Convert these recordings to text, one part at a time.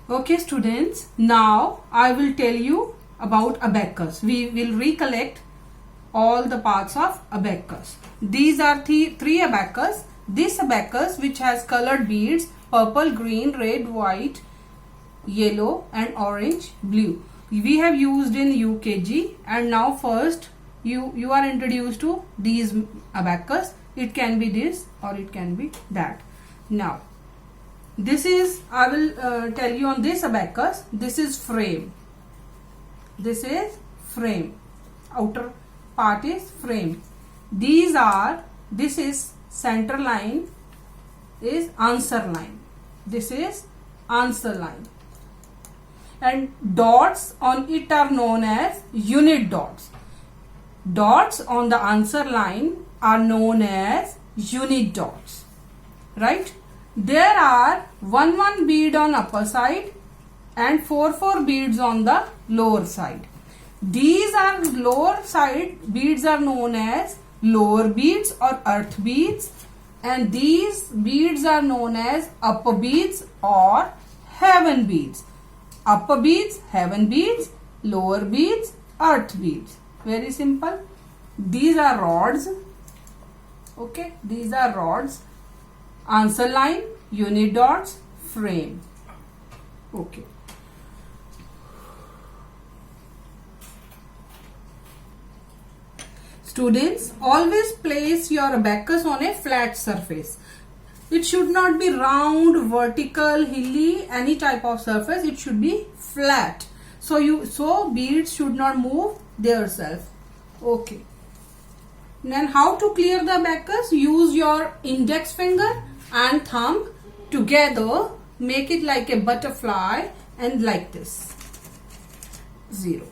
Okay students, now I will tell you about abacus. We will recollect all the parts of abacus. These are three abacus. This abacus which has colored beads purple, green, red, white, yellow and orange, blue. We have used in UKG, and now first you are introduced to these abacus. It can be this or it can be that. Now this is, I will tell you on this abacus. This is frame. This is frame. Outer part is frame. These are, this is center line is answer line. This is answer line. And dots on it are known as unit dots. Dots on the answer line are known as unit dots. Right? There are 1 bead on upper side and 4 beads on the lower side. These are lower side beads are known as lower beads or earth beads, and these beads are known as upper beads or heaven beads. Upper beads, heaven beads, lower beads, earth beads. Very simple. These are rods. Okay, these are rods. Answer line, unit dots, frame. Okay. Students, always place your abacus on a flat surface. It should not be round, vertical, hilly, any type of surface. It should be flat. So beads should not move themselves. Okay. Then how to clear the abacus? Use your index finger and thumb together. Make it like a butterfly and like this. 0.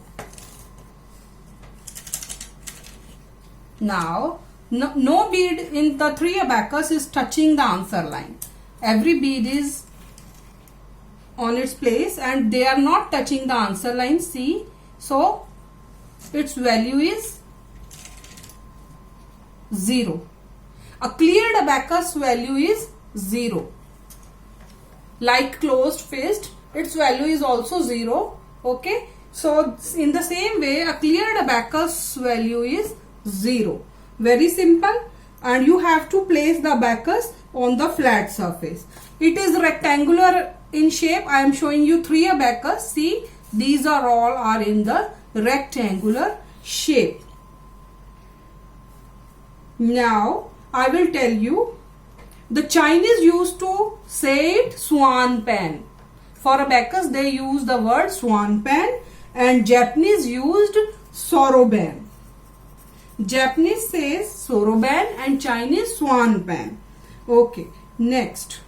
Now, no bead in the 3 abacus is touching the answer line. Every bead is on its place and they are not touching the answer line. See, so its value is 0. A cleared abacus value is 0. Like closed fist, its value is also 0. Okay. So in the same way, a cleared abacus value is 0. Very simple. And you have to place the abacus on the flat surface. It is rectangular in shape. I am showing you 3 abacus. See, these are all in the rectangular shape. Now I will tell you, the Chinese used to say it swan pen. For abacus they use the word swan pen, and Japanese used soroban. Japanese says soroban and Chinese swan pen. Okay, next.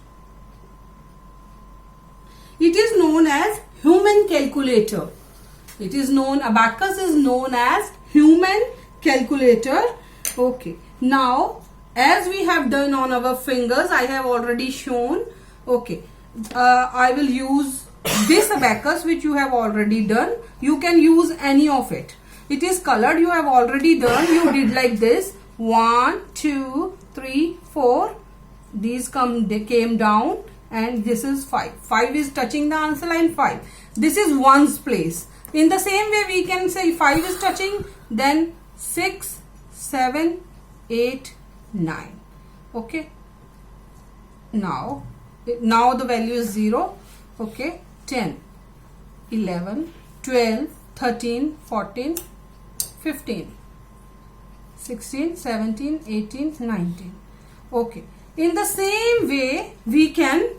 It is known as human calculator. It is known, abacus is known as human calculator. Okay. Now, as we have done on our fingers, I have already shown. Okay. I will use this abacus which you have already done. You can use any of it. It is colored. You have already done. You did like this. 1, 2, 3, 4. These came down, and this is 5. 5 is touching the answer line. 5. This is 1's place. In the same way, we can say 5 is touching. Then 6, 7, 8, 9. Okay. Now the value is 0. Okay. 10, 11, 12, 13, 14, 15, 16, 17, 18, 19. Okay. In the same way, we can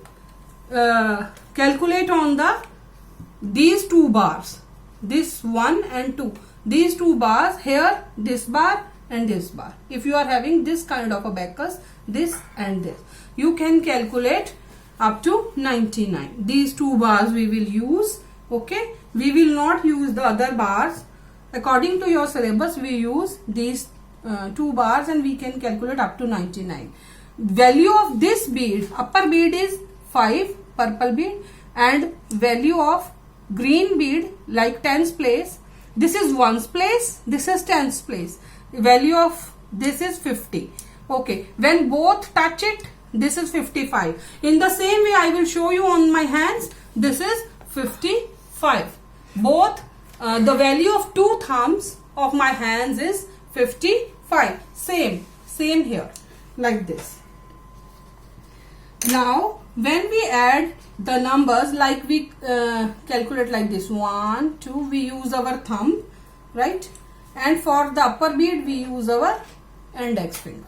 calculate on these 2 bars. This 1 and 2. These 2 bars here, this bar and this bar. If you are having this kind of abacus, this and this, you can calculate up to 99. These 2 bars we will use. Okay. We will not use the other bars. According to your syllabus, we use these 2 bars and we can calculate up to 99. Value of this bead, upper bead is 5, purple bead, and value of green bead like 10's place. This is 1's place, this is 10's place. Value of this is 50. Okay, when both touch it, this is 55. In the same way, I will show you on my hands. This is 55. Both the value of two thumbs of my hands is 55. Same here, like this. Now when we add the numbers, like we calculate like this, 1 2, we use our thumb, right? And for the upper bead we use our index finger.